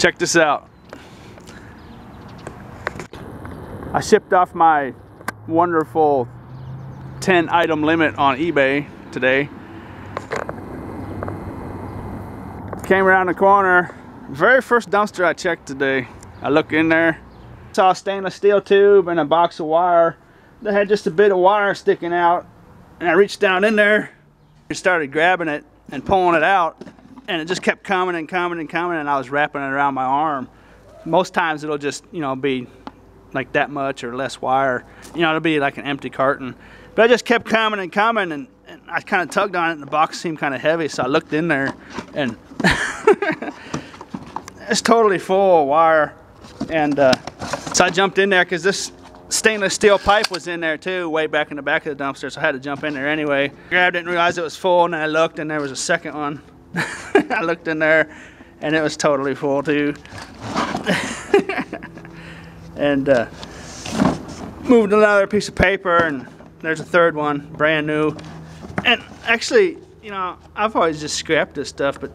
Check this out. I shipped off my wonderful 10 item limit on eBay today. Came around the corner, very first dumpster I checked today. I looked in there, saw a stainless steel tube and a box of wire that had just a bit of wire sticking out, and I reached down in there and started grabbing it and pulling it out, and it just kept coming and coming and coming, and I was wrapping it around my arm. Most times it'll just, you know, be like that much or less wire. You know, it'll be like an empty carton. But it just kept coming and coming, and I kind of tugged on it, and the box seemed kind of heavy, so I looked in there, and it's totally full of wire. And so I jumped in there because this stainless steel pipe was in there too, way back in the back of the dumpster, so I had to jump in there anyway. Grabbed it and realized it was full, and then I looked and there was a second one. I looked in there and it was totally full too. And moved another piece of paper, and there's a third one, brand new. And actually, you know, I've always just scrapped this stuff, but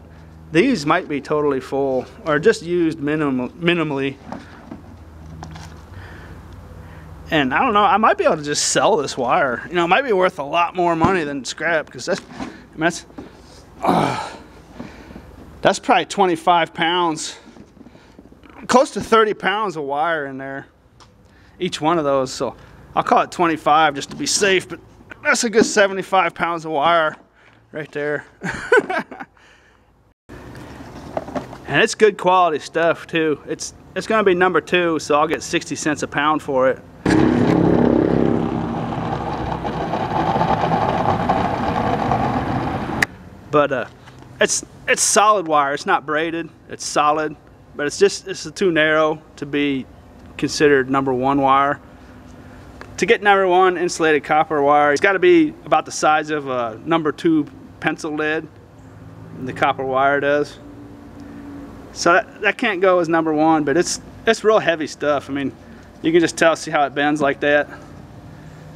these might be totally full or just used minimally. And I don't know, I might be able to just sell this wire. You know, it might be worth a lot more money than scrap, because that's, I mean, that's probably 25 pounds, close to 30 pounds of wire in there, each one of those. So I'll call it 25 just to be safe, but that's a good 75 pounds of wire right there. And it's good quality stuff too. It's gonna be number 2, so I'll get 60 cents a pound for it. But it's solid wire. It's not braided. It's solid, but it's too narrow to be considered number 1 wire. To get number 1 insulated copper wire, it's got to be about the size of a number 2 pencil lead. The copper wire does. So that can't go as number 1, but it's real heavy stuff. I mean, you can just tell, see how it bends like that.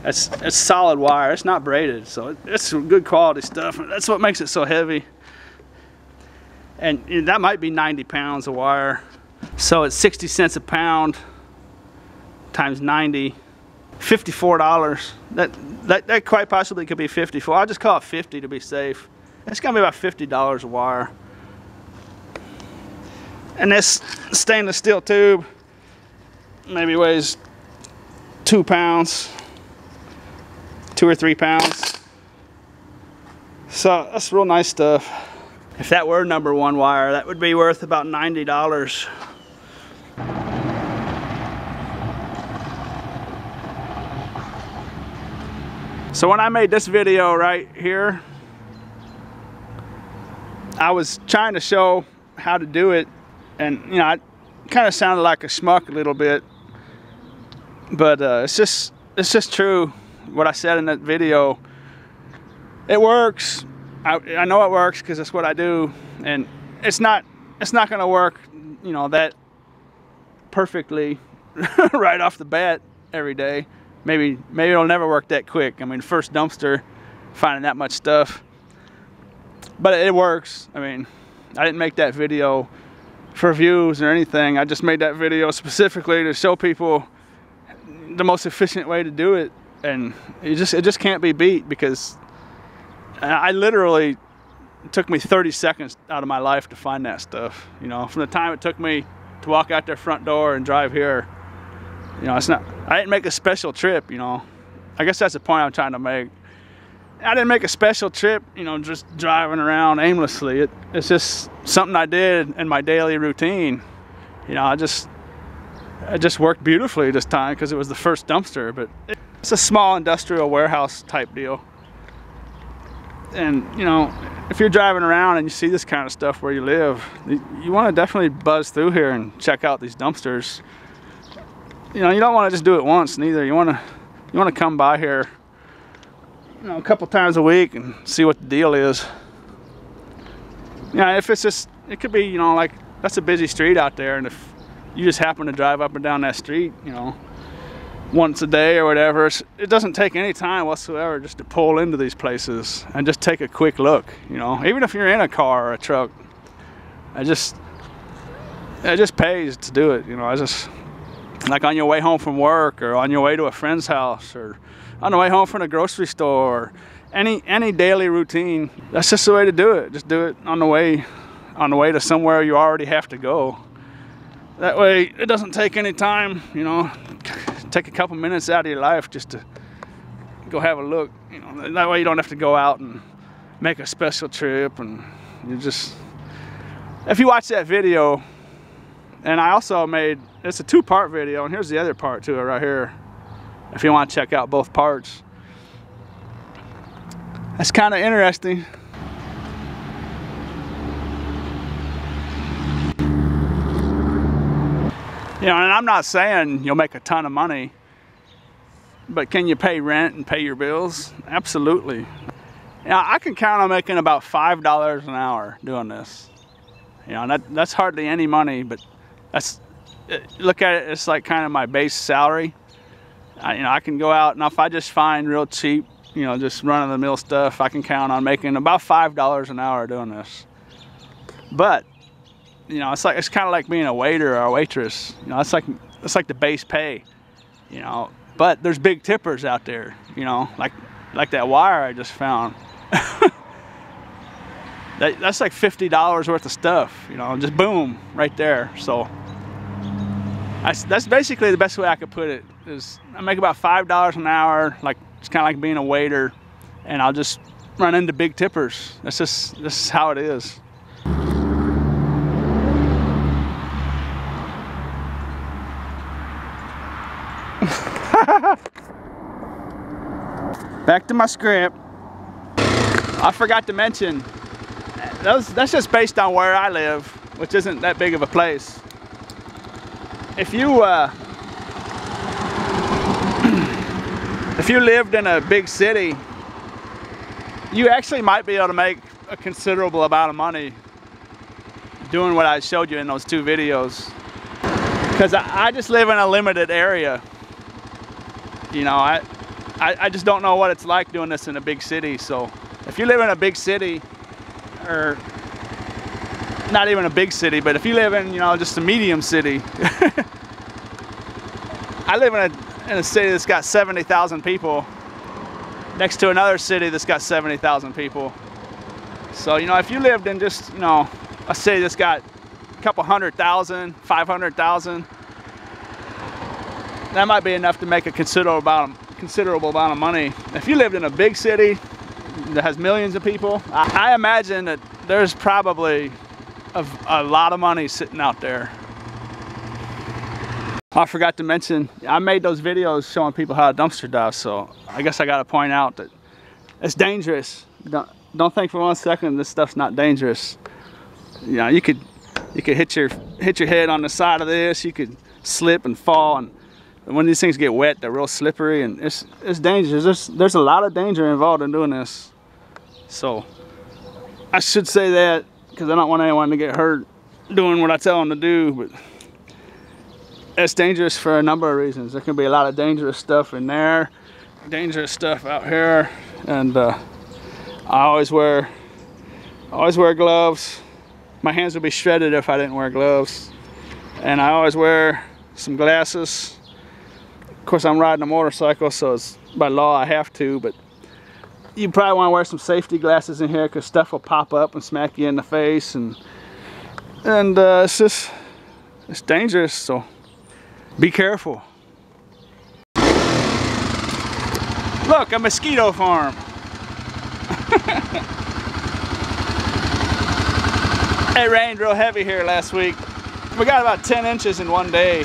It's solid wire. It's not braided, so it's some good quality stuff. That's what makes it so heavy. And that might be 90 pounds of wire. So it's 60 cents a pound times 90, $54. That quite possibly could be 54. I'll just call it 50 to be safe. It's gonna be about $50 a wire. And this stainless steel tube maybe weighs 2 pounds, 2 or 3 pounds. So that's real nice stuff. If that were number 1 wire, that would be worth about $90. So when I made this video right here, I was trying to show how to do it, and you know, I kind of sounded like a schmuck a little bit, but it's just true what I said in that video. It works. I know it works because that's what I do, and it's not going to work, you know, that perfectly right off the bat every day. Maybe it'll never work that quick. I mean, first dumpster, finding that much stuff, but it works. I mean, I didn't make that video for views or anything. I just made that video specifically to show people the most efficient way to do it, and it just can't be beat, because I literally, it took me 30 seconds out of my life to find that stuff. You know, from the time it took me to walk out their front door and drive here, you know, I didn't make a special trip, you know. I guess that's the point I'm trying to make. I didn't make a special trip, you know, just driving around aimlessly. It's just something I did in my daily routine. You know, it just worked beautifully this time because it was the first dumpster, but it's a small industrial warehouse type deal. And you know, if you're driving around and you see this kind of stuff where you live, you want to definitely buzz through here and check out these dumpsters. You know, you don't want to just do it once neither. You want to come by here, you know, a couple times a week and see what the deal is. You know, if it's just, it could be, you know, like that's a busy street out there, and if you just happen to drive up and down that street, you know, once a day or whatever, it doesn't take any time whatsoever just to pull into these places and just take a quick look, you know, even if you're in a car or a truck. it just pays to do it. You know, I just, like on your way home from work, or on your way to a friend's house, or on the way home from the grocery store, or any daily routine. That's just the way to do it. Just do it on the way to somewhere you already have to go. That way it doesn't take any time, you know, take a couple minutes out of your life just to go have a look. You know, that way you don't have to go out and make a special trip, and you just, if you watch that video, and I also made, it's a 2-part video, and here's the other part to it right here, if you want to check out both parts. That's kind of interesting. You know, and I'm not saying you'll make a ton of money, but can you pay rent and pay your bills? Absolutely. Now, I can count on making about $5 an hour doing this. You know, that's hardly any money, but that's, look at it, it's like kind of my base salary. You know, I can go out, and if I just find real cheap, you know, just run-of-the-mill stuff, I can count on making about $5 an hour doing this. But you know, it's kind of like being a waiter or a waitress. You know, it's like the base pay. You know, but there's big tippers out there. You know, like that wire I just found. That's like $50 worth of stuff. You know, just boom right there. So that's basically the best way I could put it. Is I make about $5 an hour. Like, it's kind of like being a waiter, and I'll just run into big tippers. This is how it is. Back to my script. I forgot to mention, that's just based on where I live, which isn't that big of a place. If you lived in a big city, you actually might be able to make a considerable amount of money doing what I showed you in those 2 videos. Because I just live in a limited area. You know, I just don't know what it's like doing this in a big city. So if you live in a big city, or not even a big city, but if you live in, you know, just a medium city. I live in a city that's got 70,000 people next to another city that's got 70,000 people. So, you know, if you lived in just, you know, a city that's got a couple 100,000, 500,000, that might be enough to make a considerable amount of money. If you lived in a big city that has millions of people, I imagine that there's probably a lot of money sitting out there. I forgot to mention, I made those videos showing people how to dumpster dive, so I guess I gotta point out that it's dangerous. Don't think for 1 second this stuff's not dangerous. You know, you could hit your head on the side of this, you could slip and fall, and when these things get wet, they're real slippery, and it's dangerous. There's a lot of danger involved in doing this. So I should say that, because I don't want anyone to get hurt doing what I tell them to do, but it's dangerous for a number of reasons. There can be a lot of dangerous stuff in there, dangerous stuff out here, and I always wear gloves. My hands would be shredded if I didn't wear gloves, and I always wear some glasses. Of course, I'm riding a motorcycle, so it's by law I have to, but you probably want to wear some safety glasses in here, because stuff will pop up and smack you in the face, and it's dangerous, so be careful. Look, a mosquito farm. It rained real heavy here last week. We got about 10 inches in one day,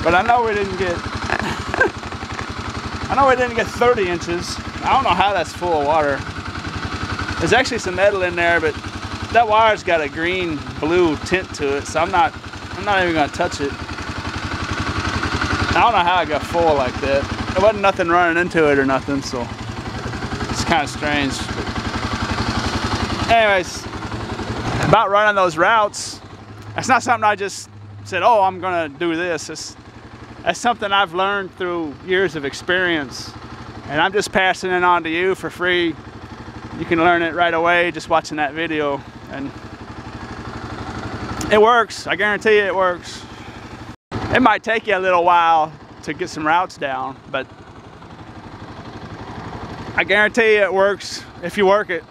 but I know we didn't get 30 inches. I don't know how that's full of water. There's actually some metal in there, but that wire's got a green blue tint to it, so I'm not even gonna touch it. I don't know how it got full like that. There wasn't nothing running into it or nothing, so it's kind of strange. But anyways, about running those routes, that's not something I just said, oh, I'm gonna do this. That's something I've learned through years of experience, and I'm just passing it on to you for free. You can learn it right away just watching that video, and It works. I guarantee you it works. It might take you a little while to get some routes down, but I guarantee you it works if you work it.